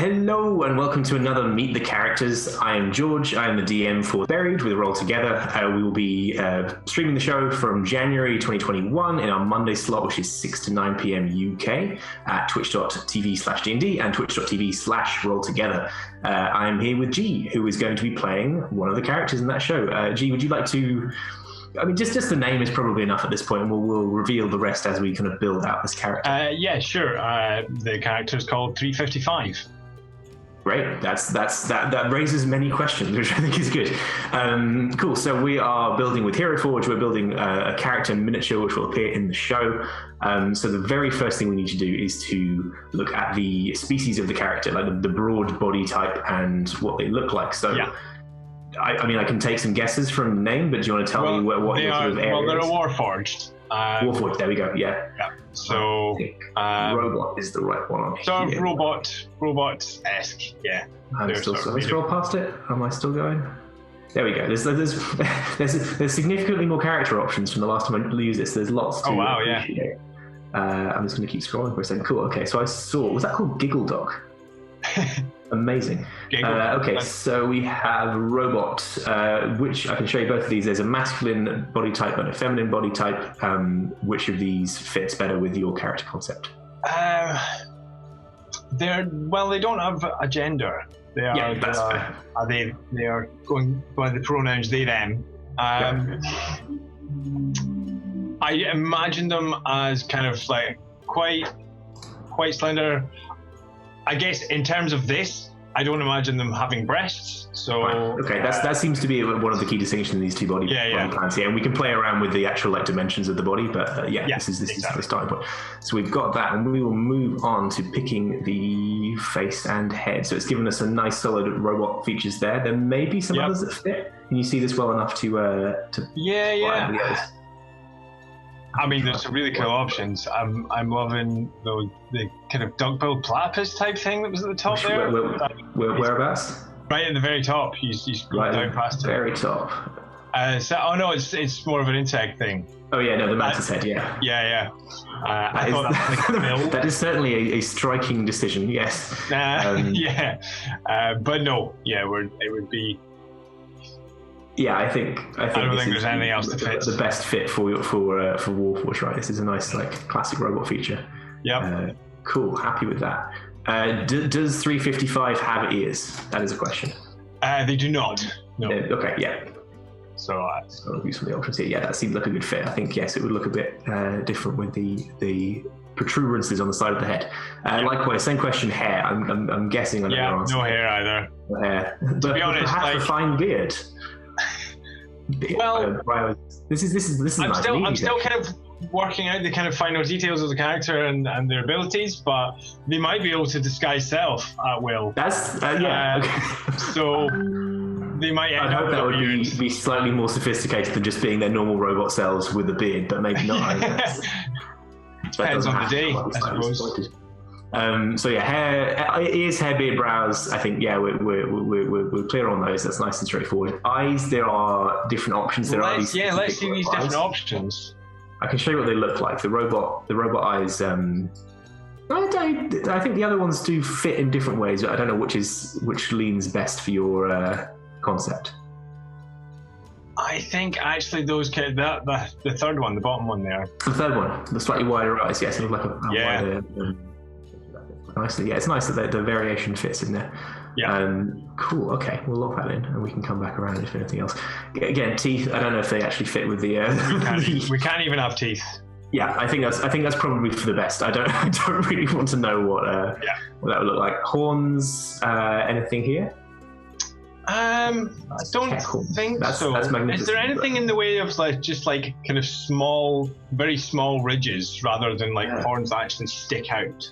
Hello and welcome to another Meet the Characters. I am George. I am the DM for Buried with Roll Together. We will be streaming the show from January 2021 in our Monday slot, which is 6 to 9 p.m. UK at twitch.tv/D&D and twitch.tv/Roll Together. I am here with G, who is going to be playing one of the characters in that show. G, would you like to... I mean, just the name is probably enough at this point, and we'll reveal the rest as we kind of build out this character. Yeah, sure. The character is called 355. Great. That raises many questions, which I think is good. Cool. So we are building with Hero Forge. We're building a character miniature which will appear in the show. So the very first thing we need to do is to look at the species of the character, like the broad body type and what they look like. So. Yeah. I mean, I can take some guesses from the name, but do you want to tell me what your sort of area is? Well, they're a warforged. Warforged, there we go, yeah. So... robot is the right one on so here. Robot-esque, yeah. Let's scroll past it. Am I still going? There we go. There's significantly more character options from the last time I used this. There's lots to appreciate. I'm just going to keep scrolling for a second. Cool, okay, so I saw... Was that called Giggle Dog? Amazing. Okay, so we have robot, which I can show you both of these. There's a masculine body type and a feminine body type. Which of these fits better with your character concept? They don't have a gender. They are going by the pronouns they them. I imagine them as kind of like quite slender. I guess in terms of this, I don't imagine them having breasts. So okay, that seems to be one of the key distinctions in these two body plans. Yeah, and we can play around with the actual dimensions of the body, but this is the starting point. So we've got that, and we will move on to picking the face and head. So it's given us a nice solid robot features there. There may be some others that fit. Can you see this well enough to yeah. I mean, there's some really cool options. I'm loving the kind of duckbill platypus type thing that was at the top there. Whereabouts? Right at the very top. You scroll down past it. Very top. It's more of an insect thing. Oh yeah, no, the mantis head. Yeah. Yeah. I thought that was like a bill. That is certainly a striking decision. Yes. But no. Yeah, it would be. Yeah, I think I don't think there's anything else to fit. The best fit for Warforged, right? This is a nice classic robot feature. Yeah. Cool. Happy with that. Does 355 have ears? That is a question. They do not. No. Okay. Yeah. So I'll use some of the options here. Yeah, that seems like a good fit. I think yes, it would look a bit different with the protuberances on the side of the head. Likewise, same question. Hair. I'm guessing. No hair either. No hair. To be honest, perhaps a fine beard. Well, this is. I'm still kind of working out the kind of final details of the character and their abilities, but they might be able to disguise self at will. That's so they might. I hope that would be slightly more sophisticated than just being their normal robot selves with a beard, but maybe not. Depends on the day, I suppose. So yeah, hair, ears, hair, beard, brows. I think we're clear on those. That's nice and straightforward. Eyes, there are different options. Let's see these different options. I can show you what they look like. The robot eyes. I think the other ones do fit in different ways. I don't know which leans best for your concept. I think actually those the third one, the bottom one there. The third one, the slightly wider eyes. Yes, it looks like a wider. Nicely, yeah, it's nice that the variation fits in there. Yeah. Cool. Okay, we'll lock that in, and we can come back around if anything else. Again, teeth. I don't know if they actually fit with the. We can't even have teeth. Yeah, I think that's probably for the best. I don't really want to know what that would look like. Horns. Anything here? I don't think so. That's magnificent. Is there anything in the way of just kind of small, very small ridges rather than horns that actually stick out?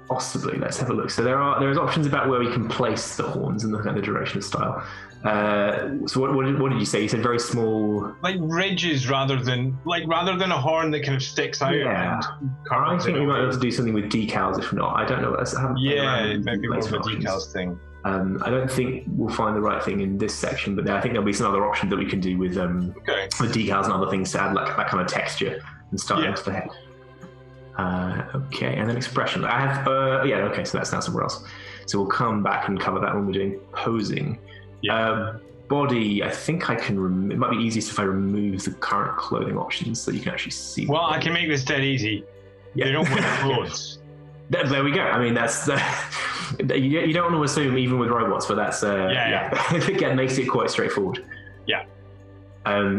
Possibly. Let's have a look. So there's options about where we can place the horns and the kind of duration of style. So what did you say? You said very small, like ridges rather than a horn that kind of sticks out. Yeah, I think we might be able to do something with decals. If not, I don't know. Maybe more of a decals thing. I don't think we'll find the right thing in this section, but I think there'll be some other options that we can do with decals and other things to add that kind of texture and style into the head. Okay, and then expression. I have, okay, so that's now somewhere else. So we'll come back and cover that when we're doing posing. Body, I think I can it might be easiest if I remove the current clothing options so you can actually see. Well, I can make this dead easy. They don't wear clothes. There we go. I mean, that's you don't want to assume even with robots, but that's again makes it quite straightforward. Yeah.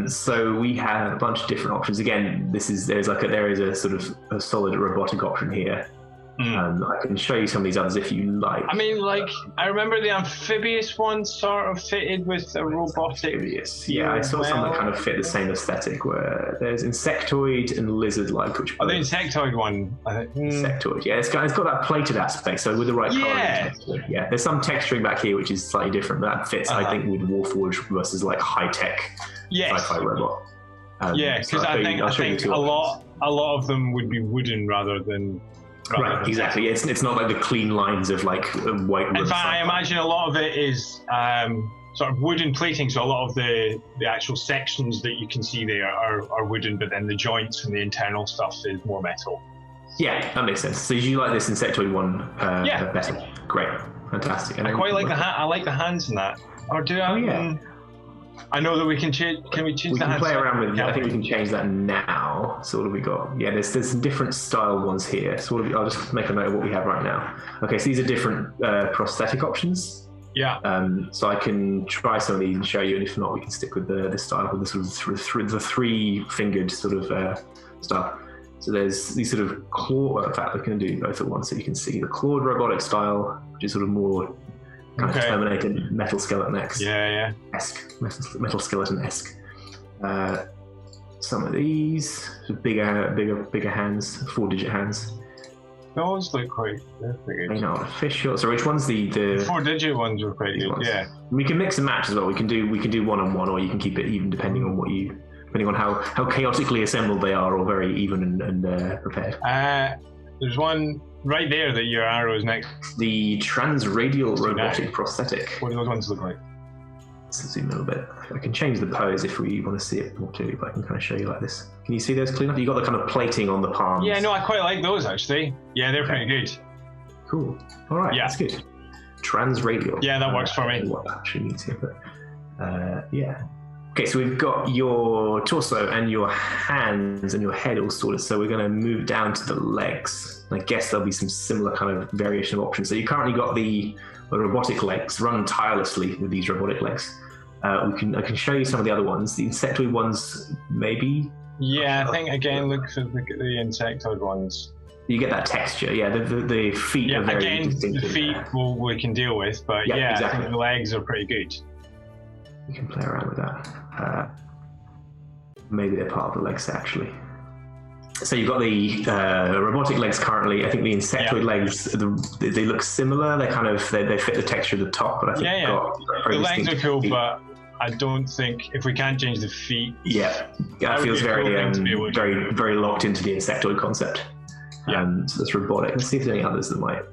So we have a bunch of different options. Again, there is a sort of a solid robotic option here. I can show you some of these others if you like. I mean, like, I remember the amphibious one sort of fitted with a robotic. Yeah, I saw some that kind of fit the same aesthetic. Where there's insectoid and lizard-like. Which the insectoid one. Insectoid, yeah, it's got that plated aspect. So with the right color, there's some texturing back here which is slightly different, but that fits, I think, with warforged versus like high-tech sci-fi robot. Because I think a lot of them would be wooden rather than. Right, exactly. It's not like the clean lines of like white. In fact, I imagine a lot of it is sort of wooden plating. So a lot of the actual sections that you can see there are wooden, but then the joints and the internal stuff is more metal. Yeah, that makes sense. So you like this insectoid one better? Great, fantastic. And I quite like the I like the hands in that. Or do I? Oh, yeah. I know that we can change. Can we change the hands? We can play around with. I think we can change that now. So what have we got? Yeah, there's some different style ones here. So I'll just make a note of what we have right now. Okay, so these are different prosthetic options. Yeah. So I can try some of these and show you, and if not, we can stick with the style with the sort of the three-fingered sort of style. So there's these sort of claw. Well, in fact, we're going to do both at once so you can see the clawed robotic style, which is sort of more. Kind of Terminator, metal skeleton-esque. Metal skeleton-esque. Some of these bigger hands, 4-digit hands. Those look quite good. They're not artificial. So which one's the 4-digit ones are quite good? Ones? Yeah. We can mix and match as well. We can do one-on-one, or you can keep it even depending on how chaotically assembled they are, or very even and prepared. There's one right there that your arrow is next. The transradial robotic prosthetic. What do those ones look like? Let's zoom in a little bit. I can change the pose if we want to see it more clearly, but I can kind of show you like this. Can you see those clean enough? You've got the kind of plating on the palms. Yeah, no, I quite like those actually. Yeah, they're pretty good. Cool. All right, that's good. Transradial. Yeah, that works for me. What that actually means here, but yeah. Okay, so we've got your torso and your hands and your head all sorted. So we're going to move down to the legs. I guess there'll be some similar kind of variation of options. So you currently got the robotic legs, run tirelessly with these robotic legs. I can show you some of the other ones. The insectoid ones, maybe. Yeah, I think again, look at the insectoid ones. You get that texture, yeah. The feet are very distinctive. The feet we can deal with, but exactly. I think the legs are pretty good. We can play around with that. Maybe they're part of the leg set actually. So you've got the robotic legs currently. I think the insectoid legs, they look similar. They fit the texture of the top, but I think the legs are cool, but I don't think if we can't change the feet. Yeah, that feels very very locked into the insectoid concept. So that's robotic. Let's see if there's any others that might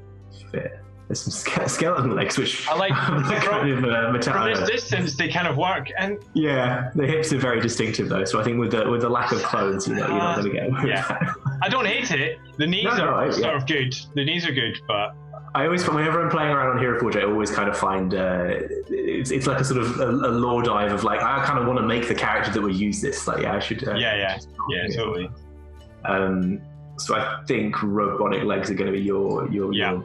fit. There's some skeleton legs, which I like. Kind of metallic. From this distance, they kind of work, and the hips are very distinctive though. So I think with the lack of clothes, you're not going to get away with that. I don't hate it. The knees are sort of good. The knees are good, but I always, whenever I'm playing around on Hero Forge, I always kind of find it's like a sort of a lore dive of like I kind of want to make the character that would use this. Like I should. Totally. So I think robotic legs are going to be your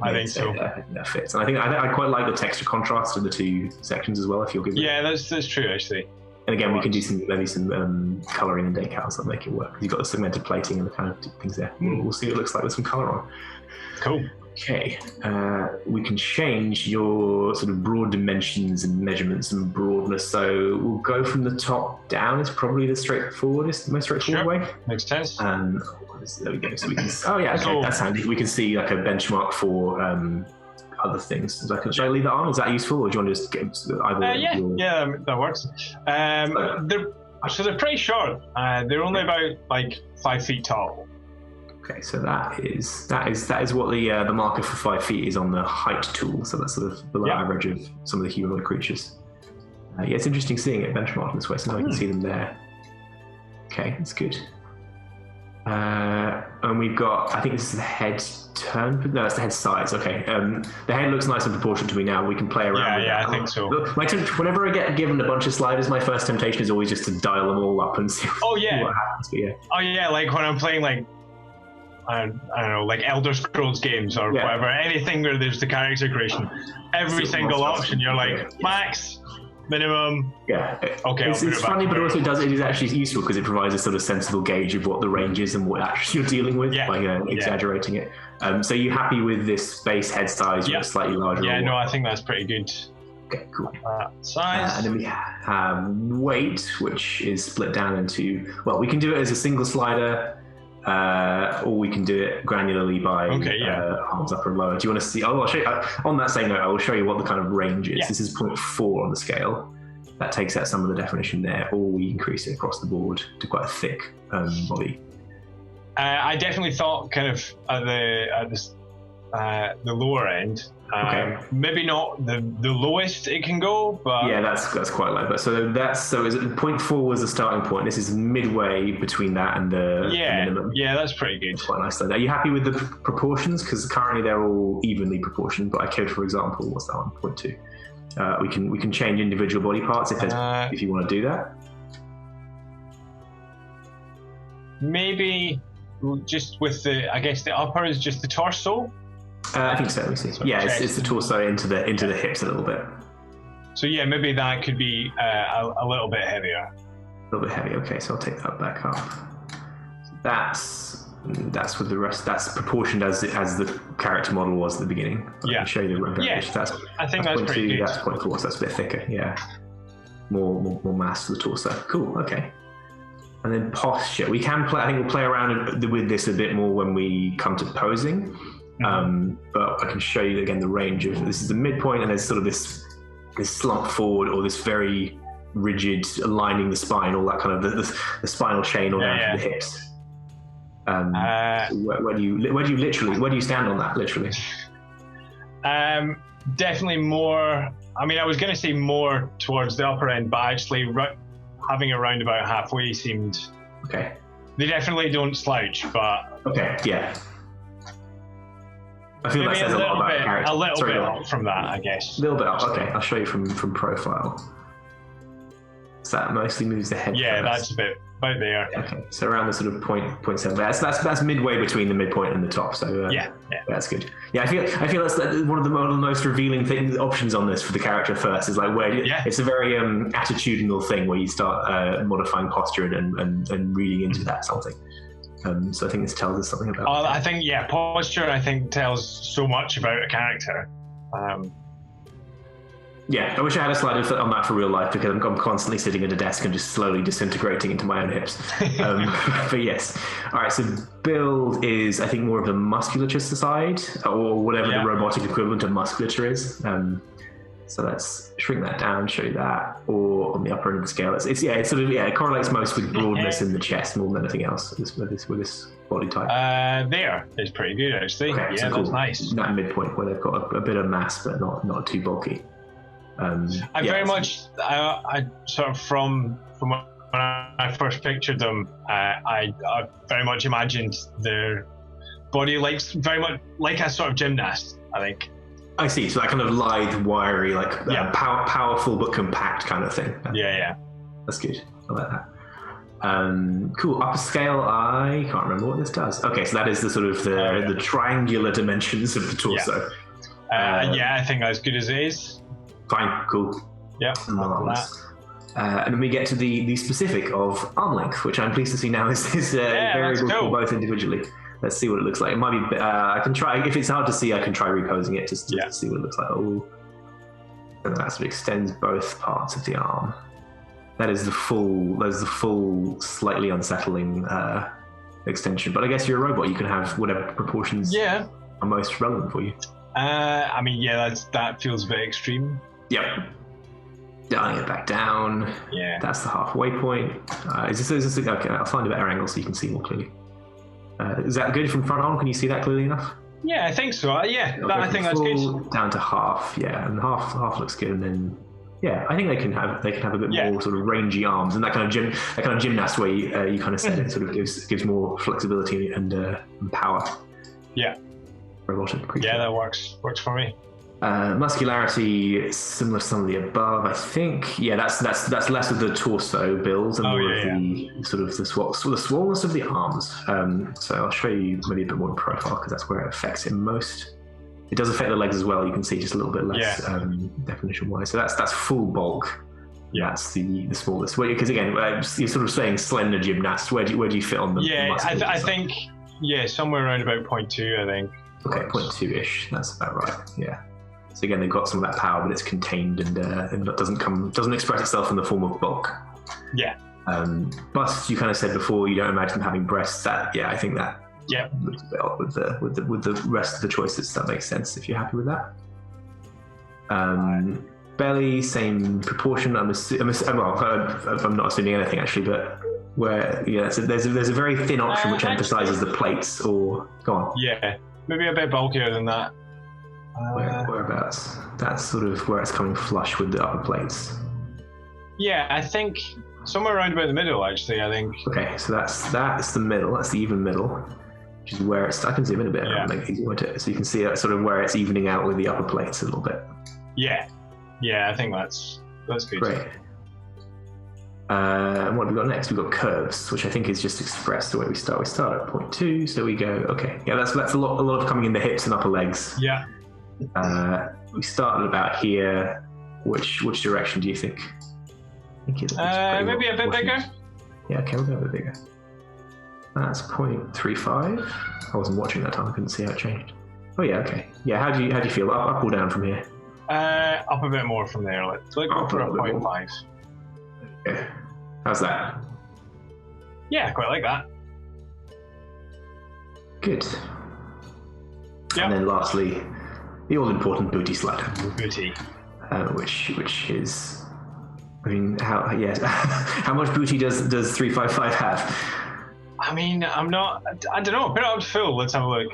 I think so. I think that fits, and I think I quite like the texture contrast of the two sections as well. If you'll give that's true actually. And again, we can do some colouring and decals that make it work. You've got the segmented plating and the kind of things there. We'll see what it looks like with some colour on. Cool. Okay, we can change your sort of broad dimensions and measurements and broadness. So we'll go from the top down. It's probably the most straightforward way. Makes sense. There we go. So we can. Oh yeah, okay, that's handy. We can see like a benchmark for other things. Should I leave that on? Is that useful, or do you want to just get that works. They're pretty short. They're only about like 5 feet tall. Okay, so that is what the marker for 5 feet is on the height tool. So that's sort of below average of some of the humanoid creatures. It's interesting seeing it benchmarked this way. So now we can see them there. Okay, that's good. And we've got, I think this is the head turn. No, it's the head size. Okay. The head looks nice and proportioned to me now. We can play around with that. I think so. Whenever I get given a bunch of sliders, my first temptation is always just to dial them all up and see what happens. But Oh yeah, like when I'm playing like I don't know, like Elder Scrolls games or whatever, anything where there's the character creation, every single option you're like max, minimum. Yeah. Okay. It's funny, but also it is actually useful because it provides a sort of sensible gauge of what the range is and what actually you're dealing with by exaggerating it. So you happy with this base head size with a slightly larger? Yeah, no, I think that's pretty good. Okay, cool. Size. And then we have weight, which is split down into, well, we can do it as a single slider, or we can do it granularly by arms upper and lower. Do you want to see? I'll show you, on that same note, I will show you what the kind of range is. This is 0.4 on the scale. That takes out some of the definition there, or we increase it across the board to quite a thick body. I definitely thought kind of at the lower end. Maybe not the lowest it can go, but yeah, that's quite low. But so is it 0.4 was the starting point. This is midway between that and the minimum. Yeah, that's pretty good. Quite nice. Are you happy with the proportions? Because currently they're all evenly proportioned. But I could, for example, what's that one? 0.2. We can change individual body parts if you want to do that. Maybe just with the upper is just the torso. I think so. Let me see. Yeah, it's the torso into the hips a little bit. So yeah, maybe that could be a little bit heavier. A little bit heavy. Okay, so I'll take that back up. That's with the rest. That's proportioned as the character model was at the beginning. I can show you the variation. I think that's pretty good. That's 0.4. So that's a bit thicker. Yeah, more mass to the torso. Cool. Okay. And then posture. We can play. I think we'll play around with this a bit more when we come to posing. But I can show you again the range of this is the midpoint, and there's sort of this slump forward or this very rigid aligning the spine, all that kind of the spinal chain all down to the hips. Where do you stand on that literally? Definitely more. I mean, I was going to say more towards the upper end, but actually having around about halfway seemed okay. They definitely don't slouch, but okay, yeah. I feel that says a lot about character. A little bit up from that, I guess. A little bit up. Okay, I'll show you from profile. So that mostly moves the head. Yeah, first. that's about there. Okay, so around the sort of 0.7. That's midway between the midpoint and the top. So that's good. Yeah, I feel that's one of the most revealing options on this for the character first is like where it's a very attitudinal thing where you start modifying posture and reading into that something. So I think this tells us something about. I think posture. I think tells so much about a character. Yeah, I wish I had a slide on that for real life because I'm constantly sitting at a desk and just slowly disintegrating into my own hips. But yes. All right, so build is, I think, more of the musculature side or whatever the robotic equivalent of musculature is. So let's shrink that down, show you that. Or on the upper end of the scale, it correlates most with broadness in the chest more than anything else with this body type. There is pretty good actually. Okay, yeah, so that's nice. That midpoint where they've got a bit of mass but not too bulky. I sort of from when I first pictured them, I very much imagined their body very much like a sort of gymnast, I think. I see. So that kind of lithe, wiry, powerful but compact kind of thing. Yeah. That's good. I like that. Cool. Upper scale, I can't remember what this does. Okay, so that is the sort of the triangular dimensions of the torso. I think as good as it is. Fine, cool. Yeah. And then we get to the specific of arm length, which I'm pleased to see now is variable for both individually. Let's see what it looks like. It might be. I can try. If it's hard to see, I can try reposing it just to see what it looks like. Oh, and that sort of extends both parts of the arm. That is the full, slightly unsettling extension. But I guess you're a robot. You can have whatever proportions are most relevant for you. That feels a bit extreme. Yep. Dialing it back down. Yeah. That's the halfway point. Is this okay? I'll find a better angle so you can see more clearly. Is that good from front on? Can you see that clearly enough? Yeah, I think so. I think that's good. Down to half, and half looks good, and then Yeah, I think they can have a bit more sort of rangy arms, and that kind of gymnast way you kind of said it sort of gives more flexibility and power. Yeah. Robotic creature. Yeah, that works for me. Muscularity similar to some of the above, I think. Yeah, that's less of the torso builds and more of the sort of the smallness of the arms. So I'll show you maybe a bit more in profile because that's where it affects it most. It does affect the legs as well. You can see just a little bit less definition wise. So that's full bulk. Yeah, that's the smallest. Because again, you're sort of saying slender gymnast. Where do you fit on the? Yeah, I think somewhere around about 0.2. I think. Okay, 0.2-ish. That's about right. Yeah. So again, they've got some of that power, but it's contained and doesn't express itself in the form of bulk. Yeah. But you kind of said before you don't imagine them having breasts. I think that looks a bit odd with the rest of the choices. That makes sense if you're happy with that. Belly, same proportion. I'm not assuming anything actually, but where there's a very thin option which emphasizes the plates. Or go on. Yeah, maybe a bit bulkier than that. Whereabouts? That's sort of where it's coming flush with the upper plates. Yeah, I think somewhere around about the middle, actually, I think. Okay, so that's the middle. That's the even middle, which is where it's. I can zoom in a bit and make it easier to it, so you can see that sort of where it's evening out with the upper plates a little bit. Yeah, I think that's good. Great. And what have we got next? We've got curves, which I think is just expressed the way we start. We start at 0.2, so we go. Okay, yeah, that's a lot of coming in the hips and upper legs. Yeah. We started about here. Which direction do you think? Maybe a bit bigger. Yeah, okay, we'll go a bit bigger. That's 0.35. I wasn't watching that time. I couldn't see how it changed. Oh yeah, okay. Yeah, how do you feel? Up or down from here? Up a bit more from there. Let's go for a 0.5. Okay. How's that? Yeah, quite like that. Good. Yep. And then lastly, the all-important booty slide. Booty. Which is, I mean, how much booty does 355 have? I mean, I don't know. Put it on full. Let's have a look.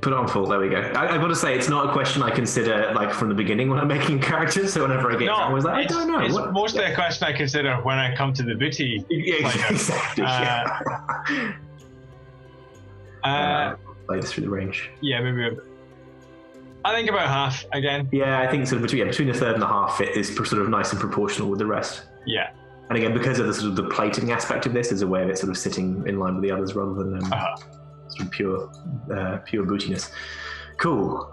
Put it on full. There we go. I've got to say, it's not a question I consider like from the beginning when I'm making characters. So whenever I get, I was like, I don't know. It's mostly a question I consider when I come to the booty. Yeah, exactly. Play this through the range. Yeah, maybe. I think about half again. Yeah, I think sort of between a third and a half it is sort of nice and proportional with the rest. Yeah. And again, because of the sort of the plating aspect of this, there's a way of it sort of sitting in line with the others rather than sort of pure bootiness. Cool.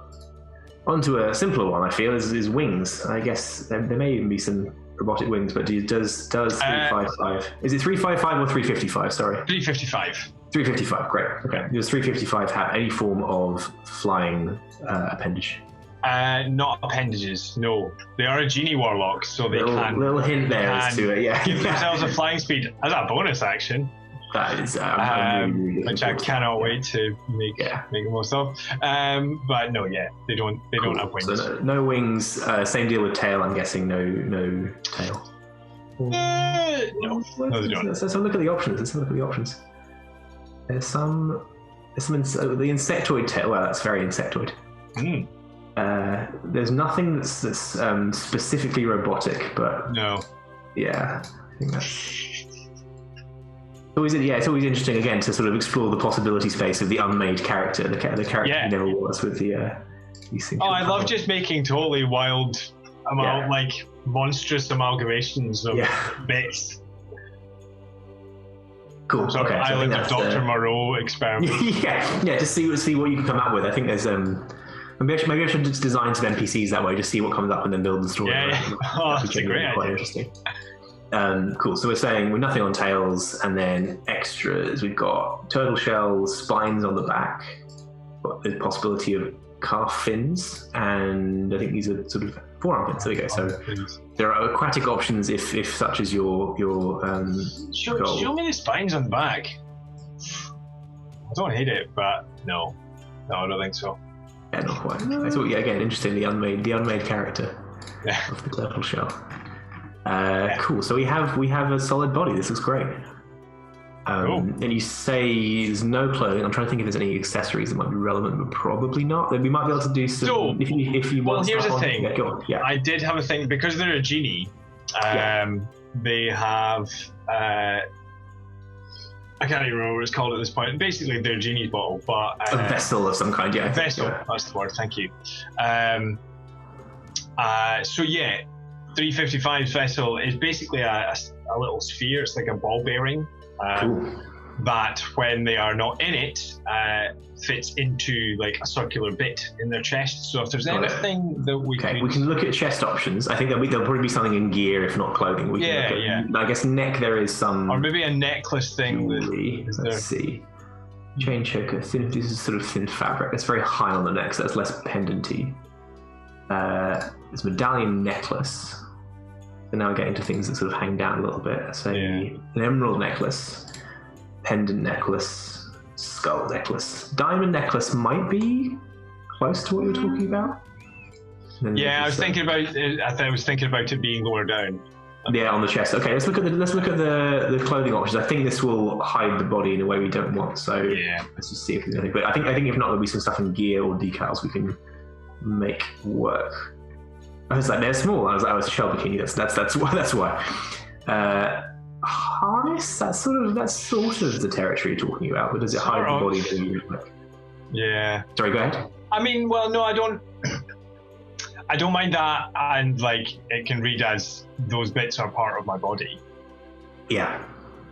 Onto a simpler one, I feel, is wings. I guess there may even be some robotic wings, but does 355? Is it 355 or 355? Sorry. 355. 355, great. Okay. Does 355 have any form of flying appendage? Not appendages, no. They are a genie warlock, so they can. Little hint there as to it, yeah. Give themselves a flying speed as a bonus action. That is, really which I cannot wait to make the most of. But no, they don't have wings. So no wings. Same deal with tail. I'm guessing no tail. No, they don't. Let's have a look at the options. There's some the insectoid tail. Well, that's very insectoid. There's nothing that's specifically robotic, but no. Yeah, I think that's. It's always interesting again to sort of explore the possibility space of the unmade character, the character who never was with these things. I love just making totally wild, like monstrous amalgamations of bits. Cool. Sort of Island of Dr. Moreau experiment. yeah. To see what you can come up with. I think there's maybe I should just design some NPCs that way, just see what comes up and then build the story. Yeah. That's a great idea. Quite interesting. Cool. So we're saying we're nothing on tails, and then extras. We've got turtle shells, spines on the back, got the possibility of calf fins, and I think these are sort of forearm fins. There we go. So there are aquatic options if such is your goal. Show me the spines on the back. I don't hate it, but no, I don't think so. Yeah, not quite. I thought, again, interesting, the unmade character of the turtle shell. Cool. So we have a solid body. This looks great. And you say there's no clothing. I'm trying to think if there's any accessories that might be relevant, but probably not. Then we might be able to do some. So, if you want. Well, here's the thing. Yeah. I did have a thing because they're a genie. They have. I can't even remember what it's called at this point. Basically, they're a genie's bottle, but a vessel of some kind. Yeah. A vessel. That's the word. Thank you. 355's vessel is basically a little sphere. It's like a ball bearing that, when they are not in it, fits into like a circular bit in their chest. So if there's anything that we can look at chest options. I think there'll probably be something in gear, if not clothing. I guess neck there is some, or maybe a necklace thing. Let's see. Chain choker. Thin. This is sort of thin fabric. It's very high on the neck, so it's less pendanty. This medallion necklace. So now we're getting to things that sort of hang down a little bit. So an emerald necklace, pendant necklace, skull necklace, diamond necklace might be close to what you're talking about. I was thinking about it. I was thinking about it being lower down. Yeah, on the chest. Okay, let's look at the clothing options. I think this will hide the body in a way we don't want. So let's just see if there's anything. But I think if not, there'll be some stuff in gear or decals we can make work. I was like, they're small. I was like, it's a shell bikini. That's why. Harness. That's sort of the territory you're talking about. But does it hide the body? Yeah. Sorry, go ahead. I mean, well, no, I don't mind that, and like it can read as those bits are part of my body. Yeah.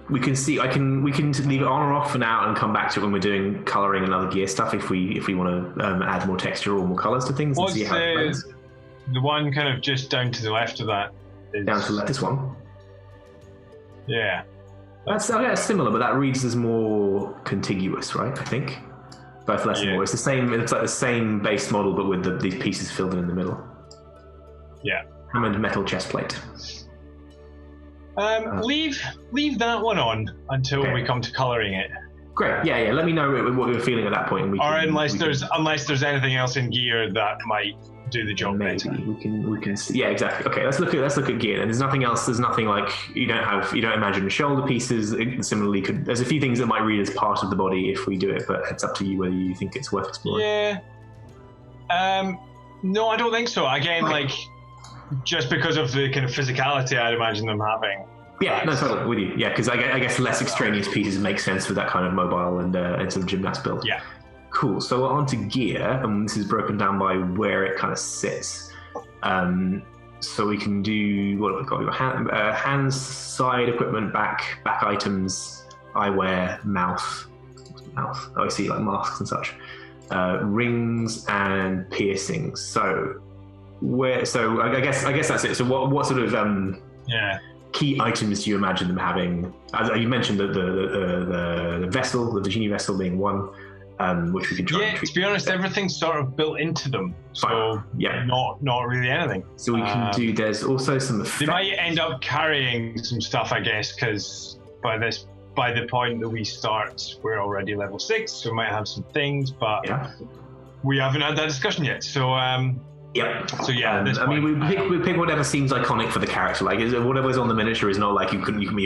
We can see. We can leave it on or off for now, and come back to it when we're doing colouring and other gear stuff. If we want to add more texture or more colours to things, and see how it plays. The one kind of just down to the left of that is... Down to the left, this one? Yeah. That's similar, but that reads as more contiguous, right? I think. Both less and more. It's the same. It's like the same base model, but with these pieces filled in the middle. Yeah. Hammond metal chest plate. Leave that one on until we come to colouring it. Great. Yeah. Let me know what you're feeling at that point. And unless there's anything else in gear that might do the job better. We can see. Yeah, exactly. Okay, let's look at gear. And there's nothing else. There's nothing like you don't imagine shoulder pieces. Similarly, there's a few things that might read as part of the body if we do it, but it's up to you whether you think it's worth exploring. Yeah. No, I don't think so. Again, like just because of the kind of physicality I'd imagine them having. Yeah, no, totally with you. Yeah, because I guess less extraneous pieces make sense with that kind of mobile and sort of gymnast build. Yeah. Cool. So we're on to gear, and this is broken down by where it kind of sits. So we can do what have we got? We've got hands, side equipment, back items, eyewear, mouth. Oh, I see, like masks and such. Rings and piercings. So I guess that's it. So what sort of key items do you imagine them having? As you mentioned, the vessel, the genie vessel being one. Which we can try and treat. To be honest, everything's sort of built into them. So not really anything. So we can do, there's also some effects. They might end up carrying some stuff, I guess, because by the point that we start, we're already level 6, so we might have some things, but we haven't had that discussion yet. So So we pick whatever seems iconic for the character. Like whatever's on the miniature is not like you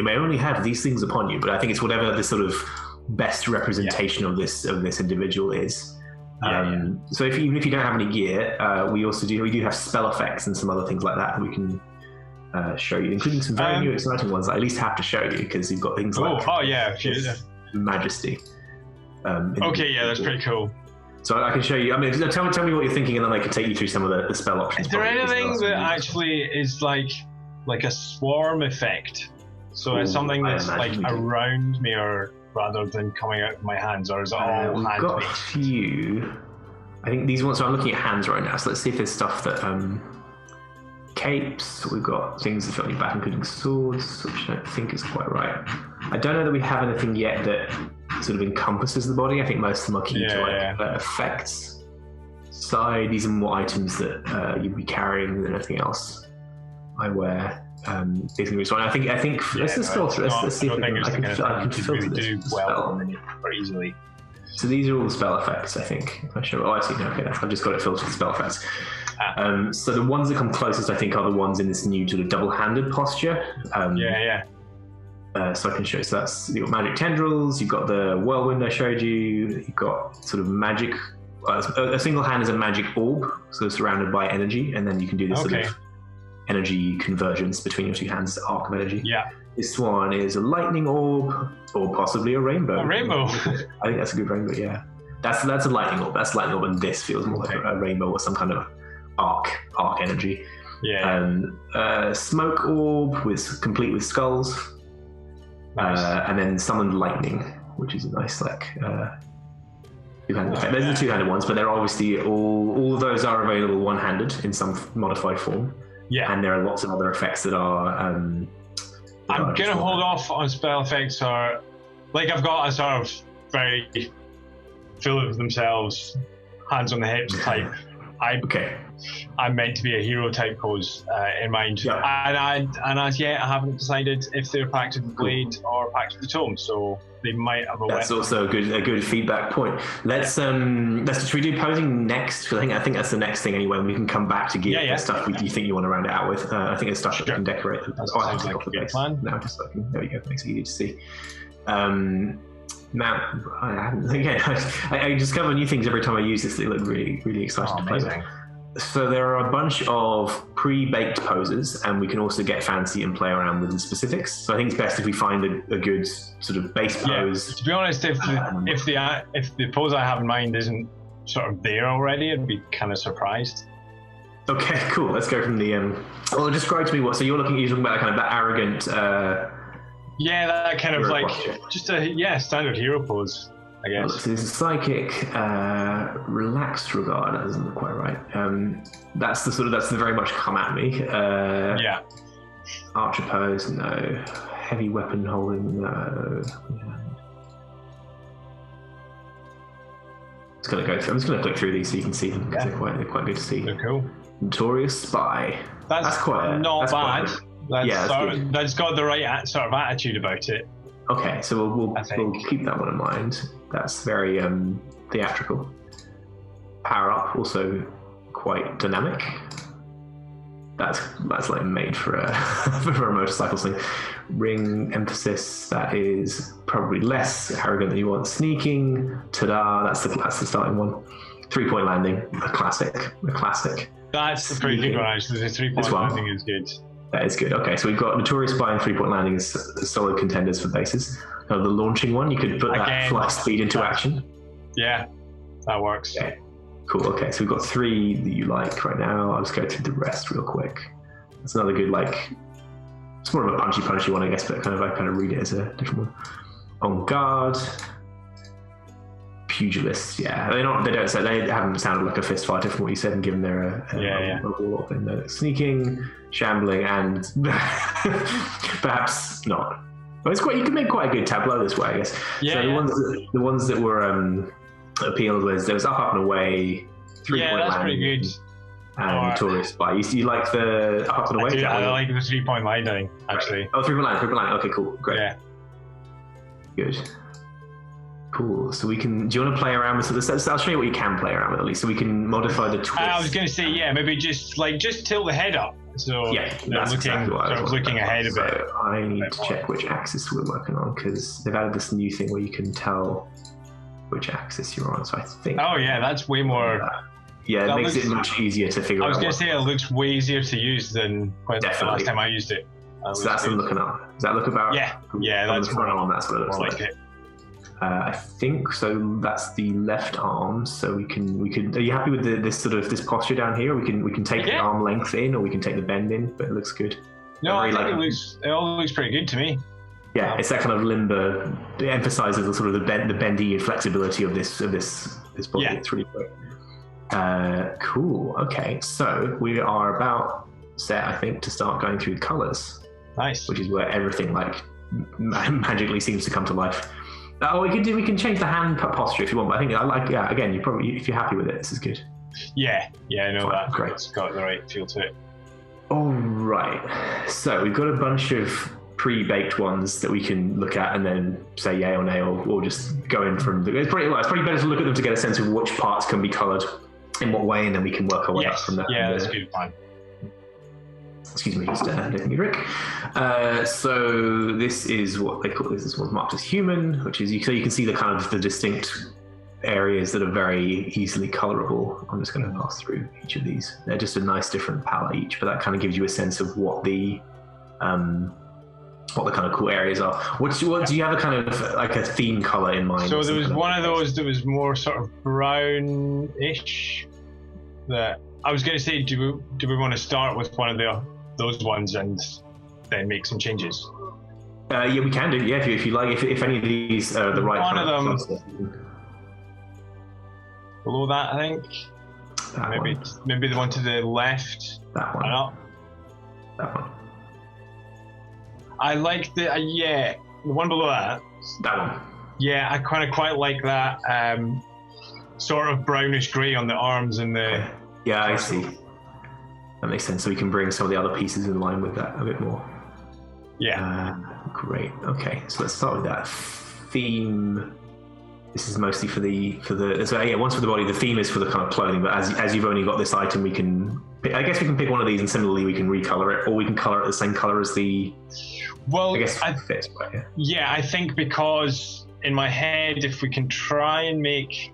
may only have these things upon you, but I think it's whatever the sort of best representation of this individual is. So even if you don't have any gear, we do have spell effects and some other things like that we can show you, including some very new exciting ones that I at least have to show you because you've got things like Majesty. That's pretty cool. So I can show you. I mean, tell me what you're thinking, and then I can take you through some of the spell options. Is there anything that actually is like a swarm effect? So it's something that's like around me, or rather than coming out of my hands, or is it all we've hand got based? A few. I think these ones. So I'm looking at hands right now. So let's see if there's stuff that capes. We've got things that fit on your back, including swords, which I don't think is quite right. I don't know that we have anything yet that sort of encompasses the body. I think most of them are key to effects. Side, these are more items that you'd be carrying than anything else. Eyewear. I think let's just go through. Let's see if I can filter this well very easily. So these are all the spell effects, I think. If I show, I see. No, okay, I've just got it filtered for spell effects. So the ones that come closest, I think, are the ones in this new sort of double-handed posture. So I can show you. So that's you've got magic tendrils. You've got the whirlwind I showed you. You've got sort of magic. A single hand is a magic orb, so surrounded by energy, and then you can do this sort of energy convergence between your two hands, arc of energy. Yeah. This one is a lightning orb, or possibly a rainbow. A rainbow. I think that's a good rainbow. Yeah. That's a lightning orb. That's lightning orb, and this feels more like a rainbow or some kind of arc energy. Yeah. Smoke orb complete with skulls. Nice. And then summoned lightning, which is a nice two-handed effect. Those are the two-handed ones, but they're obviously all of those are available one-handed in some modified form. Yeah. And there are lots of other effects that are. I'm gonna hold off on spell effects, or I've got a sort of very full of themselves, hands on the hips type. I'm meant to be a hero type pose in mind, and as yet I haven't decided if they're packed with the blade or packed with the tome. So they might have a. That's weapon. Also a good feedback point. Should we do posing next? I think that's the next thing anyway. And we can come back to give the stuff you think you want to round it out with. I think it's stuff that we can decorate. I have to take off the base now, just so there we go. Makes it easy to see. Now, I discover new things every time I use this. They look really, really exciting to play with. So there are a bunch of pre-baked poses, and we can also get fancy and play around with the specifics. So I think it's best if we find a good sort of base pose. To be honest, if the pose I have in mind isn't sort of there already, I'd be kind of surprised. Okay, cool. Let's go from the. Well, describe to me what. So you're talking about kind of that arrogant. That kind of posture. Just a standard hero pose, I guess. So this is psychic, relaxed regard. That doesn't look quite right. That's the very much come at me. Archer pose, no. Heavy weapon holding, no. I'm just going to click through these so you can see them, because they're quite good to see. They're cool. Notorious Spy. That's quite not bad. That's got the right sort of attitude about it. Okay, so we'll keep that one in mind. That's very theatrical. Power up, also quite dynamic. That's like made for a for a motorcycle thing. Ring emphasis, that is probably less arrogant than you want. Sneaking, ta-da, that's the starting one. 3-point landing, a classic. That's a pretty good one, actually. The 3-point landing is good. That is good. Okay, so we've got Notorious Spy and 3-point landing as solid contenders for bases. Now the launching one, you could put that fly speed into action. Yeah, that works. Okay, cool. Okay, so we've got 3 that you like right now. I'll just go through the rest real quick. That's another good, it's more of a punchy one, I guess, but I kind of read it as a different one. On guard. Pugilist, they haven't sounded like a fist fighter from what you said, and given they're a warlock. And sneaking, shambling, and perhaps not. Well, you can make quite a good tableau this way, I guess. The ones that were appealed was there was up and away, 3-point landing. That's pretty good. And Notorious Spy. You like the up and away? I like the 3-point landing, actually. Oh, 3-point landing. Okay, cool, great. Yeah. Good. Cool. So we can. Do you want to play around with this? I'll show you what you can play around with at least. So we can modify the twist. I was going to say, maybe just tilt the head up. So that's exactly what I was looking ahead a bit. So I need to check which axis we're working on, because they've added this new thing where you can tell which axis you're on. So I think. Oh yeah, that's way more. It makes it much easier to figure out. I was going to say it looks way easier to use than the last time I used it. So that's what I'm looking at. Does that look about? Yeah, that's more on. That's what it looks like. I think so. That's the left arm. So we can. Are you happy with this posture down here? We can take the arm length in, or we can take the bend in. But it looks good. No, I think it all looks pretty good to me. Yeah, it's that kind of limber. It emphasizes the sort of the bendy flexibility of this body. Yeah. It's really great. Cool. Okay, so we are about set, I think, to start going through the colors. Nice. Which is where everything magically seems to come to life. We can change the hand posture if you want, but I think again, you probably, if you're happy with it, this is good. Yeah, I know that. Great. It's got the right feel to it. All right. So we've got a bunch of pre-baked ones that we can look at and then say yay or nay, or just go in from it's probably better to look at them to get a sense of which parts can be coloured in what way, and then we can work our way up from that. Yeah, that's a good plan. Excuse me, just taking a drink. So this is what they call this. This one's marked as human, which is so you can see the kind of the distinct areas that are very easily colorable. I'm just going to pass through each of these. They're just a nice different palette each, but that kind of gives you a sense of what the kind of cool areas are. What do you have a kind of like a theme color in mind? So there was one of those that was more sort of brownish. That I was going to say, do we want to start with one of those ones and then make some changes? Yeah, we can do. Yeah, if you like. If any of these are the right one kind of them below that, I think. Maybe the one to the left. That one. Why not? That one. I like the the one below that. That one. Yeah, I kind of quite like that sort of brownish grey on the arms and the. Okay. Yeah, I see. That makes sense. So we can bring some of the other pieces in line with that a bit more. Yeah. Great. Okay, so let's start with that theme. This is mostly for the so yeah, once for the body. The theme is for the kind of clothing, but as you've only got this item, we can. I guess we can pick one of these, and similarly, we can recolor it, or we can color it the same color as the. Well, I guess it fits, but yeah. Yeah, I think because in my head, if we can try and make.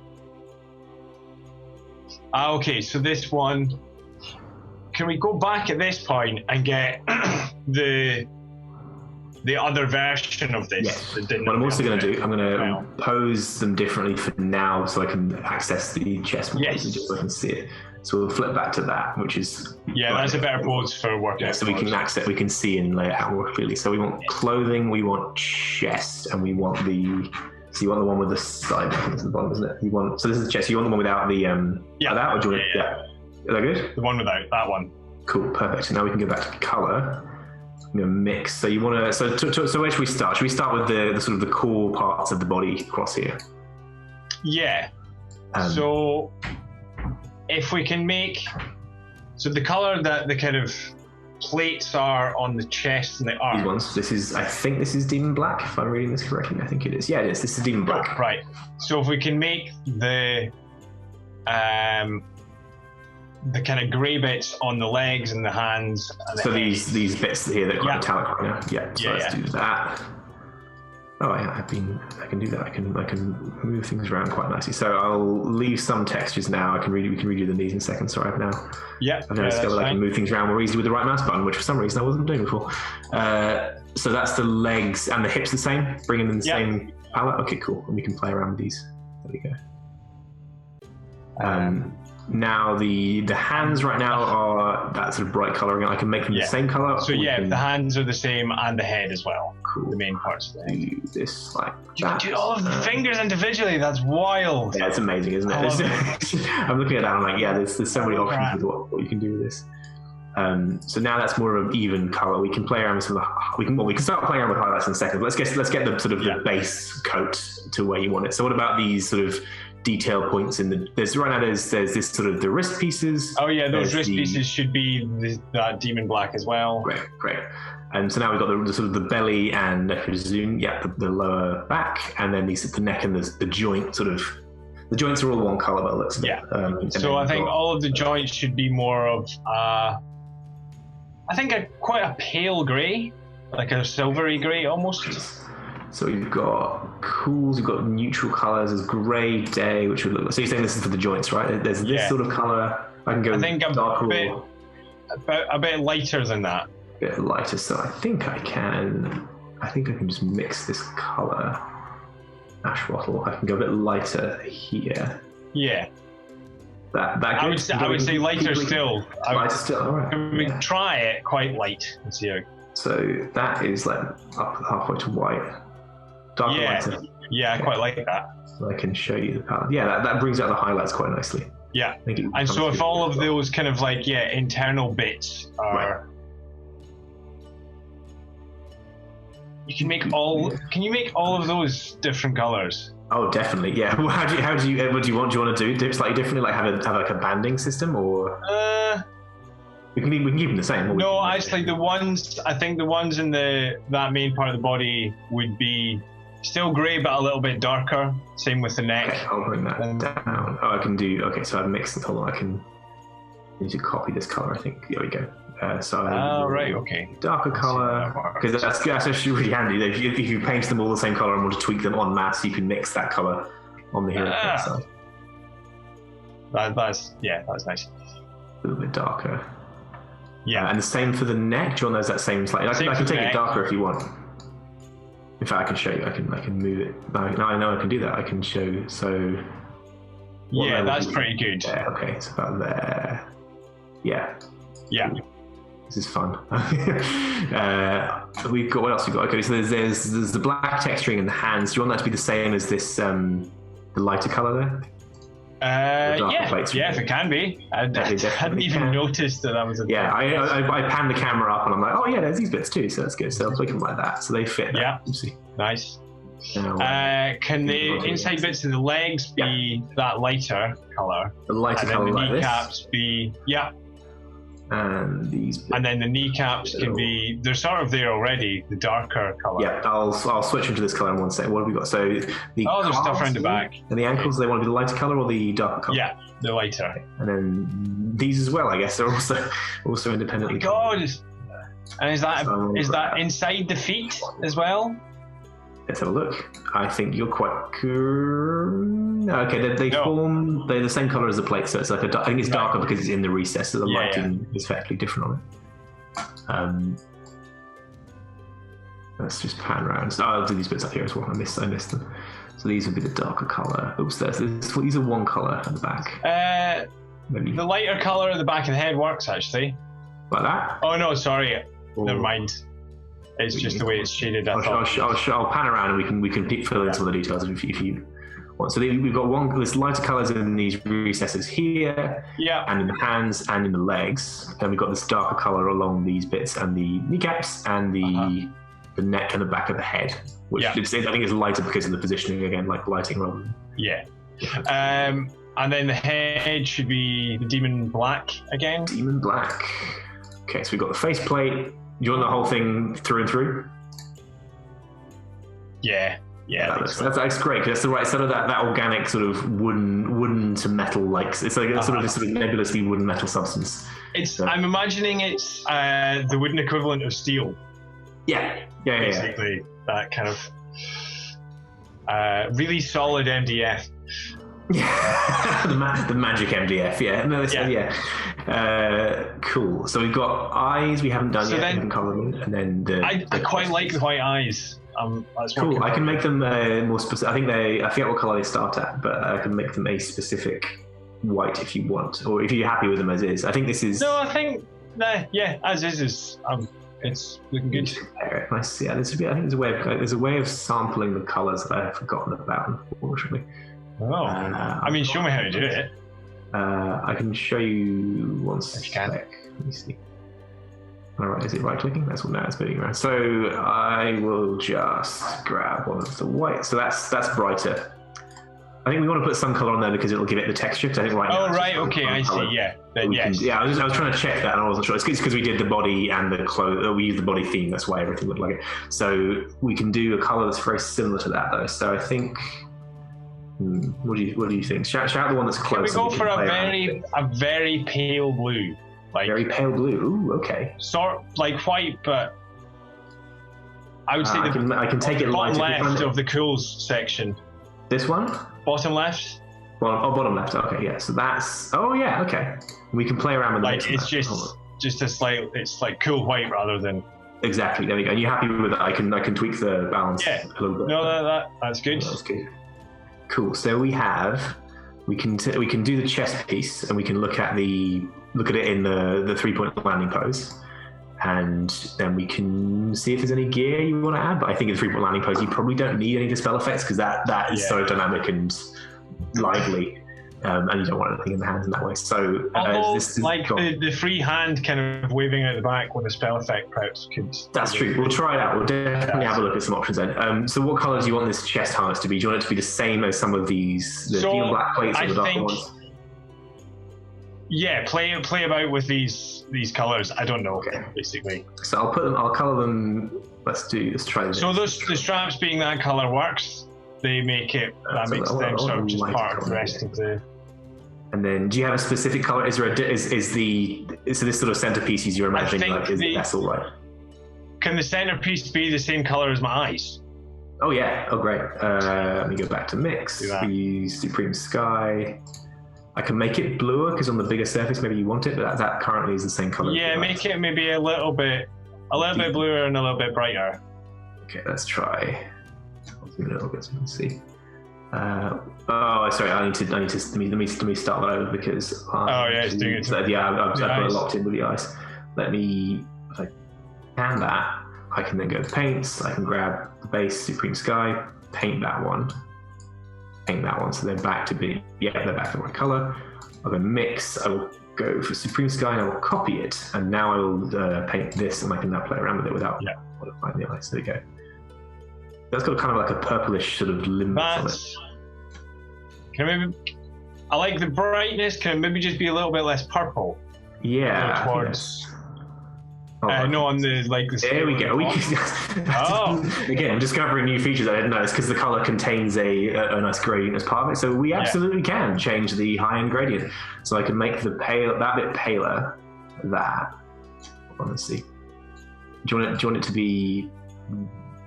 Okay, so this one. Can we go back at this point and get the other version of this? Yes. What I'm also going to do, I'm going to pose them differently for now, so I can access the chest more easily, just so I can see it. So we'll flip back to that, which is that's a better pose for working. Yeah, so we can access, we can see and lay it out more clearly. So we want clothing, we want chest, and we want the. So you want the one with the side buttons at the bottom, isn't it? So this is the chest. You want the one without the that, or do you want? Yeah. Is that good? The one without that one. Cool, perfect. So now we can go back to color. I'm gonna mix. So you want to. So where should we start? Should we start with the sort of the core parts of the body across here? Yeah. So if we can make the color that the kind of plates are on the chest and the arms. These ones. I think this is demon black. If I'm reading this correctly, I think it is. Yeah, it is. This is demon black. Oh, right. So if we can make the kind of grey bits on the legs and the hands. And so these bits here that are metallic right now. Yeah. So let's do that. Oh yeah, I can do that. I can move things around quite nicely. So I'll leave some textures now. We can redo the knees in a second. Sorry, now. Yeah. I've noticed that I can move things around more easily with the right mouse button, which for some reason I wasn't doing before. So that's the legs and the hips the same. Bringing in the same palette. Okay, cool. And we can play around with these. There we go. Now the hands right now are that sort of bright colouring. I can make them the same colour. So the hands are the same and the head as well. Cool. The main parts of the head. Do this like you can do all of the fingers individually. That's wild. Yeah, it's amazing, isn't it? I'm looking at that. I'm like, there's so many options with what you can do with this. So now that's more of an even color. We can play around with some of the, we can start playing around with highlights in a second. But let's get the sort of the base coat to where you want it. So what about these sort of detail points in the? There's this sort of the wrist pieces. Oh yeah, those wrist pieces should be that demon black as well. Great. And so now we've got the sort of the belly and I presume the lower back, and then the neck and the joint sort of. The joints are all one color, but it looks so I think all of the joints should be more of I think quite a pale grey, like a silvery grey almost. So we've got cools, we've got neutral colours, there's grey day, which would look. So you're saying this is for the joints, right? There's this sort of colour. I can go darker, a bit lighter than that. A bit lighter. So I think I can just mix this colour. Ash bottle. I can go a bit lighter here. Yeah. That I would say lighter still. Lighter still. All right. We can try it quite light and see how. So that is like up halfway to white. Darker lighter. Yeah, I quite like that. So I can show you the palette. Yeah, that brings out the highlights quite nicely. Yeah. And so if all of those kind of like internal bits are. Right. Can you make all of those different colors? Oh, definitely. Yeah. Well, how do you what do you want to do it slightly differently, like have like a banding system, or we can keep them the same. No, actually the ones in that main part of the body would be still grey but a little bit darker. Same with the neck. Okay, I'll bring that down. Oh, I can do. Okay, so I've mixed it. Hold on, I can. need to copy this color, I think. There we go. Right, okay. Darker color, because that's actually really handy. If you paint them all the same color and want to tweak them en masse, you can mix that color on the hero side. That's nice. A little bit darker. Yeah. And the same for the neck. Do you want that same slightly? I can take it darker if you want. In fact, I can show you. I can move it. Now I know I can do that. I can show. So. Yeah, that's pretty good. Yeah, okay, it's about there. Yeah. Yeah. This is fun. We've got, what else we've got? Okay, so there's the black texturing in the hands. Do you want that to be the same as this, the lighter color there? If it can be. I hadn't even noticed that was a thing. Yeah, I panned the camera up and I'm like, oh yeah, there's these bits too, so that's good. So I'll click them like that, so they fit. Yeah, nice. Can the inside bits of the legs be that lighter color? The lighter color like this. And the kneecaps be, And these bits. And then the kneecaps can be, they're sort of there already, the darker color. Yeah, I'll switch them to this color in 1 second. What have we got? So the there's stuff around the back. And the ankles, they want to be the lighter color or the darker color? Yeah, the lighter. And then these as well, I guess, are also independently. Oh my God! And is that inside the feet as well? Let's have a look. I think you're quite okay. They're the same color as the plate, so it's like I think it's darker because it's in the recess, so the lighting is effectively different on it. Let's just pan around. So I'll do these bits up here as well. I missed them. So these would be the darker color. Oops, these are one color at the back. Maybe. The lighter color at the back of the head works actually. Like that? Oh no, sorry. Never mind. It's just the way it's shaded. I'll pan around and we can fill in some of the details if you want. So we've got there's lighter colours in these recesses here, and in the hands and in the legs. And we've got this darker colour along these bits and the kneecaps and the neck and the back of the head, which I think is lighter because of the positioning again, like lighting rather than. Yeah. And then the head should be the demon black again. Demon black. Okay, so we've got the faceplate. Do you want the whole thing through and through? Yeah, that's great because that's the right sort of that organic sort of wooden to metal, like it's like a sort of nebulously wooden metal substance. I'm imagining it's the wooden equivalent of steel. Yeah. Basically, that kind of really solid MDF. Yeah, the magic MDF. Cool. So we've got eyes. We haven't done yet. We haven't covered them. And then I quite like the white eyes. That's cool. I can make them more specific. I forget what color they start at, but I can make them a specific white if you want, or if you're happy with them as is. I think this is. No, I think as is. It's looking good. I see. Yeah, I think there's a way of sampling the colors that I've forgotten about, unfortunately. Oh, show me how to do it. I can show you one sec. If you can. Let me see. All right, is it right clicking? That's what now it's moving around. So I will just grab one of the white. So that's brighter. I think we want to put some color on there because it'll give it the texture. Because I think right now. Oh right, okay, I see. Yeah, then yes. I was trying to check that and I wasn't sure. It's because we did the body and the clothes. We used the body theme. That's why everything looked like it. So we can do a color that's very similar to that though. So I think. What do you think? Shout the one that's close. Can we go for a very pale blue? Like very pale blue. Ooh, okay. Sort like white, but I would say I can take it bottom left of the cools section. This one? Bottom left. Bottom left. Okay, yeah. So that's. Oh yeah. Okay. We can play around with like it's just a slight. It's like cool white rather than. Exactly. There we go. Are you happy with that? I can tweak the balance a little bit. No, that's good. That's good. Cool. So we can do the chest piece and we can look at it in the 3-point landing pose, and then we can see if there's any gear you want to add. But I think in the 3-point landing pose you probably don't need any dispel effects because that is so dynamic and lively, and you don't want anything in the hands in that way. So the free hand kind of waving out the back with a spell effect perhaps could. That's true. We'll try it out. We'll definitely have a look at some options then. So what colour do you want this chest harness to be? Do you want it to be the same as some of these demon black plates or the darker ones? Yeah, play about with these colours. I don't know, basically. So I'll colour them. Let's try this. So the straps being that colour works. They make it. That makes them sort of just part of the rest of the. And then, do you have a specific color? Is there is this sort of centerpiece you're imagining like is the vessel, right? Can the centerpiece be the same color as my eyes? Oh yeah. Oh great. Let me go back to mix. We use Supreme Sky. I can make it bluer because on the bigger surface maybe you want it, but that currently is the same color. Yeah, make it maybe a little bit bluer and a little bit brighter. Okay, let's try. I'll zoom in a little bit so you can see. Sorry. I need to. Let me start that over because. It's doing it. I've got it locked in with the ice. Let me. If I can that, I can then go to paints. I can grab the base Supreme Sky, paint that one, so they're back to be. Yeah, they're back to the right color. I'll go mix. I will go for Supreme Sky and I will copy it, and now I will paint this, and I can now play around with it without modifying the ice. There we go. That's got kind of like a purplish sort of limbo on it. I like the brightness. Can it maybe just be a little bit less purple? Yeah. Towards. No, on the There we go. Again, I'm discovering new features I didn't notice because the color contains a nice gradient as part of it. So we absolutely can change the high-end gradient. So I can make that bit paler. That. Hold on, let's see. Do you want it to be?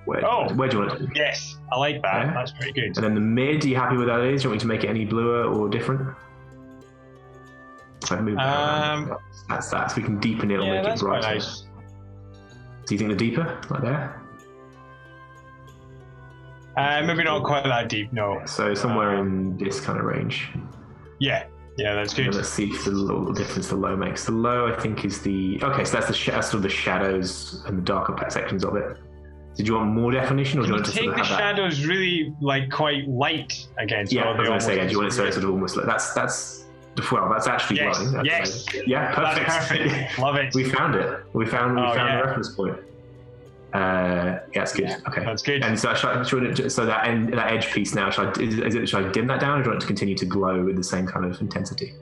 Where do you want it to be? Yes, I like that. Yeah. That's pretty good. And then the mid, are you happy with that? Do you want me to make it any bluer or different? If I move that around, that's that. So we can deepen it or make it brighter. Nice. Do you think the deeper, like there? Maybe not quite that deep, no. So somewhere in this kind of range. Yeah, that's good. And let's see if the little difference the low makes. The low, I think, is the... Okay, so that's sort of the shadows and the darker sections of it. Did you want more definition, or do you want to take sort of the have shadows really quite light against? Yeah, I was going to say, do you want it so it's sort of almost like that's actually glowing. Yes. Yeah, perfect. That's perfect. Love it. We found it. We found the reference point. That's good. Yeah, okay, that's good. And so that edge piece now, should I dim that down, or do you want it to continue to glow with the same kind of intensity?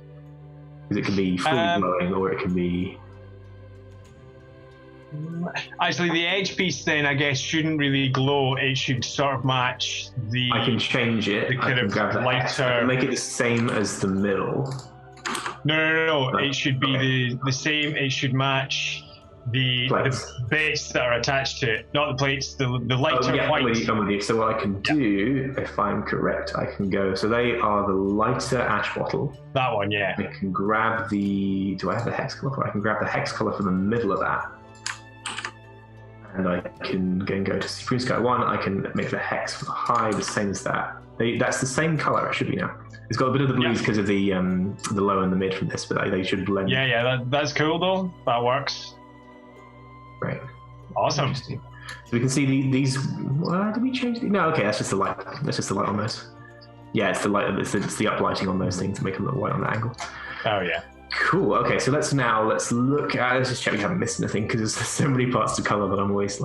Because it can be fully glowing, or it can be. Actually, the edge piece then, I guess, shouldn't really glow. It should sort of match the... I can change it. I can grab the lighter... I can make it the same as the middle. No. It should be the same. It should match the bits that are attached to it. Not the plates, the lighter white. I'm with you. So what I can do, if I'm correct, I can go... So they are the lighter ash bottle. That one, yeah. I can grab the... Do I have the hex color? I can grab the hex color from the middle of that. And I can go to Supreme Sky 1. I can make the hex for the high the same as that. That's the same color it should be now. It's got a bit of the blues because of the low and the mid from this, but they should blend. Yeah, that's cool though. That works. Great. Awesome. So we can see these. Did we change? No, okay, that's just the light. That's just the light on those. Yeah, it's the light. It's the uplighting on those things to make them look white on that angle. Oh yeah. Cool. Okay, so let's look at. Let's just check we haven't missed anything because there's so many parts to color that I'm always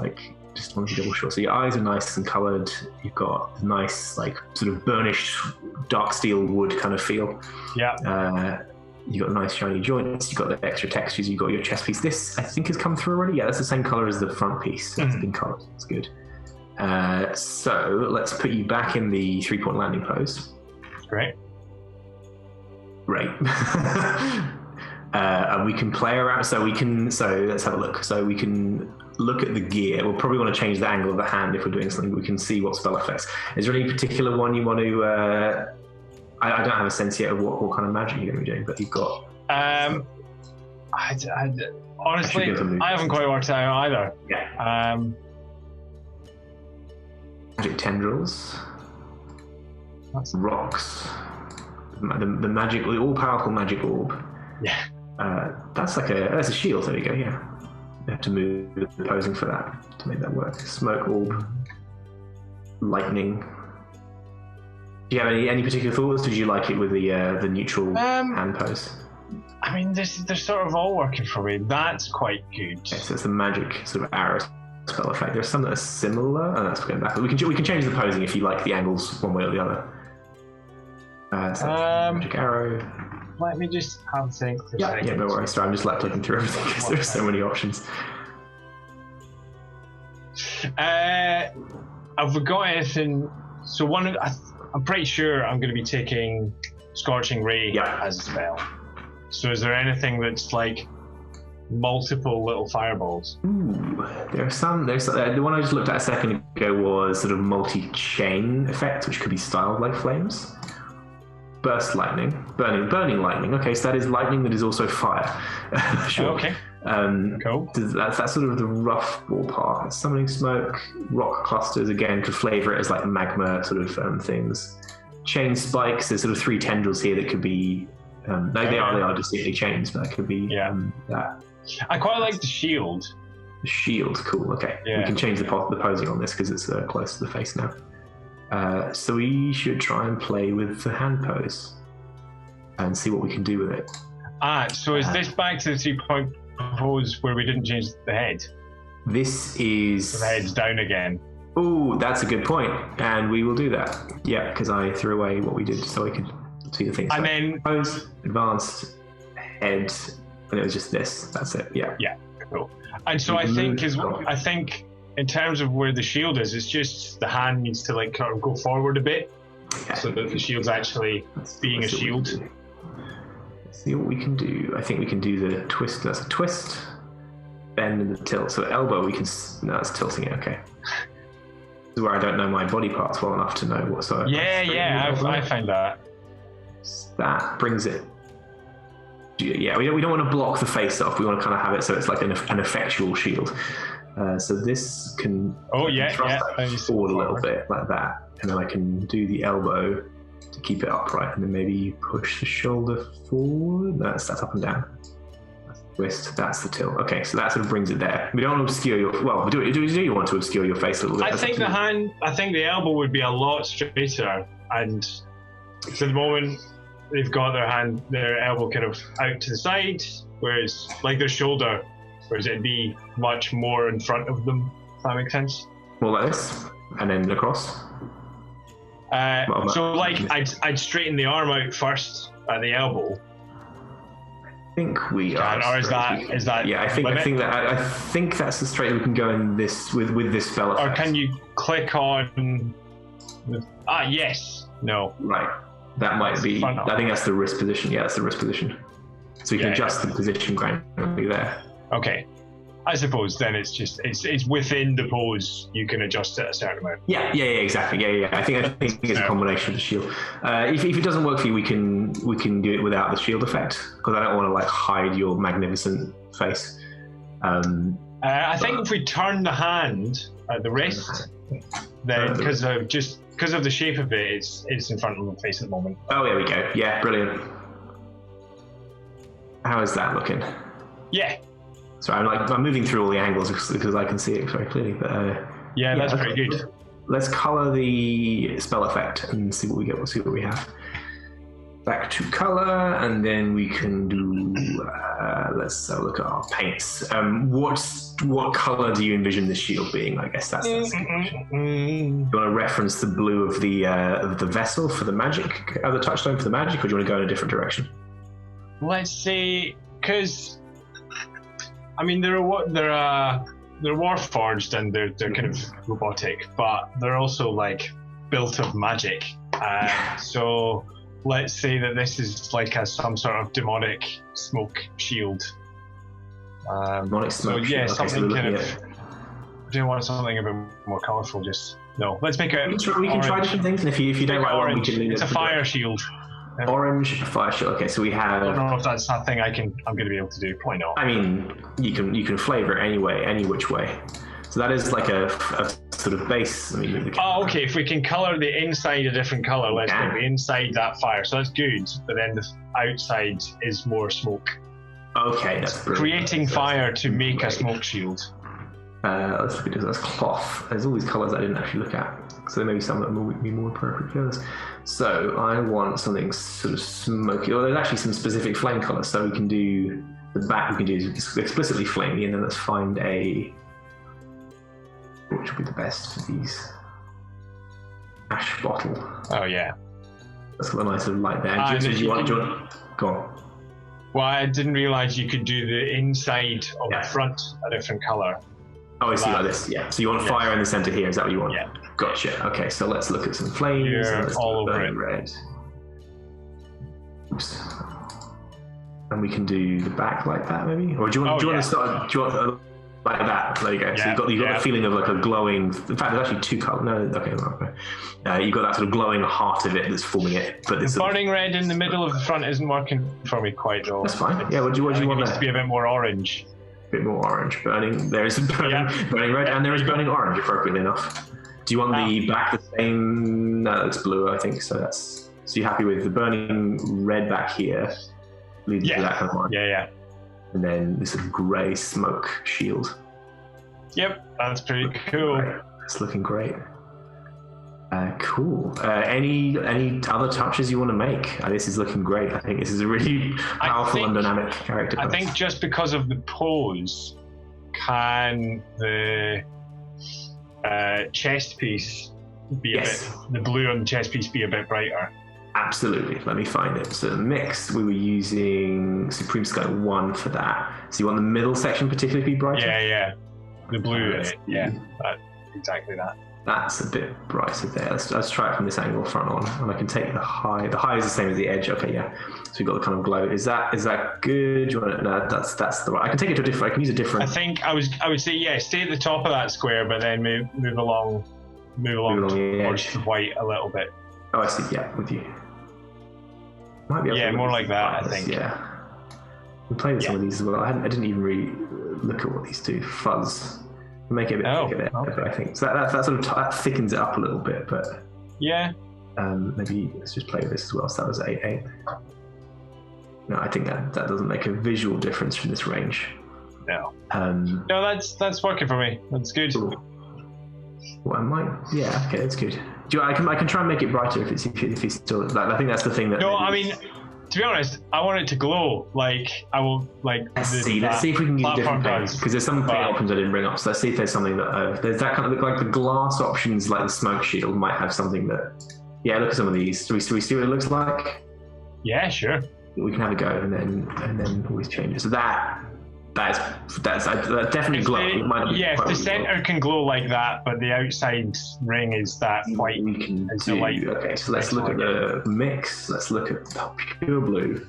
just want to double sure. So your eyes are nice and colored. You've got a nice sort of burnished dark steel wood kind of feel. Yeah. You got nice shiny joints. You got the extra textures. You got your chest piece. This I think has come through already. Yeah, that's the same color as the front piece. That's been colored. That's good. So let's put you back in the 3-point landing pose. Great. And we can play around. So let's have a look. So we can look at the gear. We'll probably want to change the angle of the hand if we're doing something. We can see what spell effects. Is there any particular one you want to? I don't have a sense yet of what kind of magic you're going to be doing, but you've got. Honestly, I haven't quite worked it out either. Yeah. Magic tendrils. That's rocks. The magic, the all-powerful magic orb. Yeah. That's a shield. There we go. Yeah. You have to move the posing for that to make that work. Smoke orb. Lightning. Do you have any particular thoughts? Did you like it with the neutral hand pose? I mean, they're sort of all working for me. That's quite good. Okay, so it's the magic sort of arrow spell effect. There's some that are similar, and that's going back. We can change the posing if you like the angles one way or the other. So magic arrow. Let me just have a think. Yeah, no worries. Sorry, I'm just clicking through everything because there's so many options. Have we got anything? So I'm pretty sure I'm going to be taking Scorching Ray as a spell. So is there anything that's like multiple little fireballs? Ooh, there's the one I just looked at a second ago was sort of multi-chain effect, which could be styled like flames. Burst lightning, burning lightning. Okay, so that is lightning that is also fire. Sure. Okay. Cool. That's sort of the rough ballpark. Summoning smoke, rock clusters again could flavor it as like magma sort of things. Chain spikes. There's sort of 3 tendrils here that could be. They are distinctly chains, but that could be that. I quite like the shield. The shield, cool. Okay, we can change the posing on this because it's close to the face now. So we should try and play with the hand pose and see what we can do with it. So is this back to the 3-point pose where we didn't change the head? This is... So the head's down again. Oh, that's a good point. And we will do that. Yeah, because I threw away what we did so I could see the things. And then... Pose, advanced, head, and it was just this. That's it, yeah. Yeah, cool. And so I think in terms of where the shield is, it's just the hand needs to like kind of go forward a bit so that the shield's actually being a shield. Let's see what we can do. I think we can do the twist. That's a twist. Bend and the tilt. So elbow, we can... No, that's tilting it, okay. This is where I don't know my body parts well enough to know what sort of... I find that. That brings it... Yeah, we don't want to block the face off. We want to kind of have it so it's like an effectual shield. So this can forward a little bit like that, and then I can do the elbow to keep it upright, and then maybe push the shoulder forward. No, that's up and down. That's the twist. That's the tilt. Okay, so that sort of brings it there. We don't want to obscure your... Well, do you want to obscure your face a little bit? I think the elbow would be a lot straighter, and so the moment they've got their elbow kind of out to the side, whereas like their shoulder, whereas it'd be much more in front of them, if that makes sense. More like this, and then across. So like I'd straighten the arm out first at the elbow. I think we are. Or is that? Yeah, I think that's the straight we can go in this with this spell effect. Or can you click on? Yes. No. Right. That might be. I think that's the wrist position. Yeah, that's the wrist position. So you can adjust the position gradually there. Okay. I suppose then it's within the pose you can adjust it a certain amount. Yeah, exactly. Yeah. I think it's a combination of the shield. If it doesn't work for you, we can do it without the shield effect, because I don't want to like hide your magnificent face. I think if we turn the hand at the wrist, then because of the shape of it, it's in front of the face at the moment. Oh, there we go. Yeah, brilliant. How is that looking? Yeah. So I'm moving through all the angles because I can see it very clearly. But that's pretty good. Let's color the spell effect and see what we get. We'll see what we have. Back to color, and then we can do. Let's have a look at our paints. What color do you envision the shield being? I guess that's the question. You want to reference the blue of the vessel for the magic, the touchstone for the magic, or do you want to go in a different direction? Let's see, because. I mean, they're warforged and they're kind of robotic, but they're also like built of magic. So let's say that this is like some sort of demonic smoke shield. Demonic smoke shield. Something kind of. Do you want something a bit more colourful? Let's make it. We can try different things, and if you don't like one, we can. It's a fire shield. Orange fire shield. Okay, so we have. I don't know if that's something I'm going to be able to do. Probably not. I mean, you can flavor it any which way. So that is like a sort of base. Okay. If we can color the inside a different color, let's make the inside that fire. So that's good. But then the outside is more smoke. Okay, that's brilliant. Creating fire to make a smoke shield. Let's look at this. That's cloth. There's all these colors I didn't actually look at. So there may be some that would be more appropriate for others. So I want something sort of smoky. Or there's actually some specific flame colors. So we can do the back. We can do explicitly flamey, and then let's find which would be the best for these. Ash bottle. Oh yeah. That's got a nice little light there. Do you want? Go on. Well, I didn't realize you could do the inside of the front a different color. Oh, I see, like this, yeah. So you want fire in the center here, is that what you want? Yeah. Gotcha. Okay, so let's look at some flames. All over it. Red. Oops. And we can do the back like that, maybe? Or do you want to start? Do you want like that? There you go. Yeah, so you got the feeling of like a glowing. In fact, there's actually two colors. No, okay. You got that sort of glowing heart of it that's forming it. But the burning red in the middle of the front isn't working for me quite though. That's fine. Yeah. What do you want? It needs to be a bit more orange. A bit more orange. Burning. There is burning red, and there is burning orange. Appropriately enough. Do you want the back the same? No, it's blue. I think so. So you're happy with the burning red back here? Leading to that kind of line. Yeah. And then this sort of grey smoke shield. Yep, that's pretty cool. Right. It's looking great. Cool. Any other touches you want to make? This is looking great. I think this is a really powerful and dynamic character. I think just because of the pose, can the chest piece be a bit, the blue on the chest piece be a bit brighter? Absolutely. Let me find it. So the mix, we were using Supreme Sky 1 for that. So you want the middle section particularly to be brighter? Yeah. The blue in it. Yeah, exactly that. That's a bit brighter there. Let's try it from this angle front on, and I can take the high. The high is the same as the edge. Okay, yeah. So we've got the kind of glow. Is that good? Do you want it? No, that's the right. I can take it to a different. I can use a different. I think I would say stay at the top of that square, but then move along towards the white a little bit. Oh, I see. Yeah, with you. Might be able to more like that. I think. Yeah. We played with some of these as well. I didn't even really look at what these do. Fuzz. Make it a bit bigger there, okay. I think. So that sort of that thickens it up a little bit, but maybe let's just play with this as well. So that was 8/8. No, I think that doesn't make a visual difference from this range. No. No, that's working for me. That's good. Cool. Well, I might. Yeah. Okay, that's good. I can try and make it brighter if it's still. Like, I think that's the thing that. No, I mean. To be honest, I want it to glow. Like I will like. Let's see if we can use different paints because there's some paint options I didn't bring up. So let's see if there's something that there's that kind of look like the glass options, like the smoke shield, might have something that. Yeah, look at some of these. Do we see what it looks like? Yeah, sure. We can have a go and then always change it. So that's definitely glow. If the center can glow like that, but the outside ring is that white. We can do. Okay, so let's look at the mix. Let's look at the pure blue.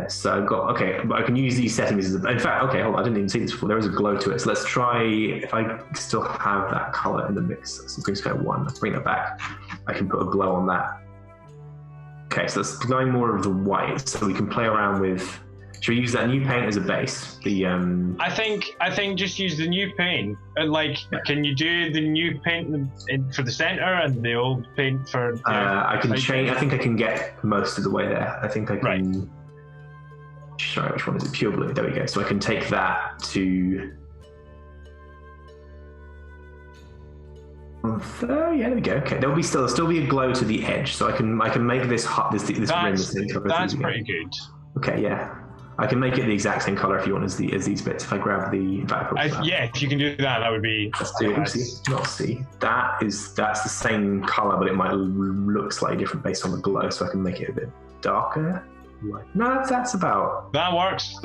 So I've got but I can use these settings. In fact, hold on, I didn't even see this before. There is a glow to it. So let's try if I still have that color in the mix. So Supreme Sky 1. Let's bring that back. I can put a glow on that. Okay, so that's going more of the white. So we can play around with. Should we use that new paint as a base? I think just use the new paint. Can you do the new paint for the center and the old paint for? I can change. I think I can get most of the way there. I think I can. Right. Sorry, which one is it? Pure blue. There we go. So I can take that to. There we go. Okay, there'll still be a glow to the edge, so I can make this this rim the same color. That's pretty good. Okay, yeah. I can make it the exact same color if you want as these bits. If I grab the if you can do that, that would be. Let's do it. See. That's the same color, but it might look slightly different based on the glow. So I can make it a bit darker. No, that's about. That works.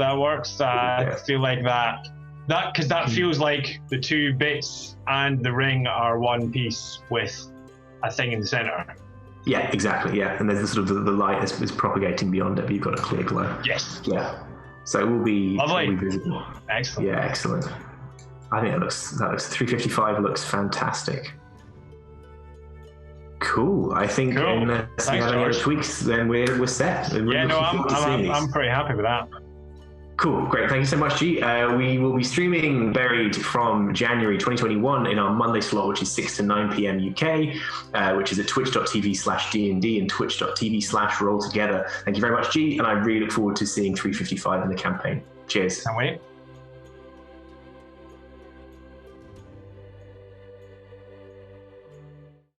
I feel like that because that feels like the two bits and the ring are one piece with a thing in the center. Yeah, exactly. Yeah, and there's the sort of the light is propagating beyond it, but you've got a clear glow. Yes. Yeah. So it will be visible. Excellent. Yeah, excellent. I think that looks 355 looks fantastic. Cool. I think unless we have any other tweaks, then we're set. I'm pretty happy with that. Cool, great. Thank you so much, G. We will be streaming Buried from January 2021 in our Monday slot, which is 6 to 9 p.m. UK, which is at twitch.tv/D&D and twitch.tv/rolltogether. Thank you very much, G, and I really look forward to seeing 355 in the campaign. Cheers. Can't wait.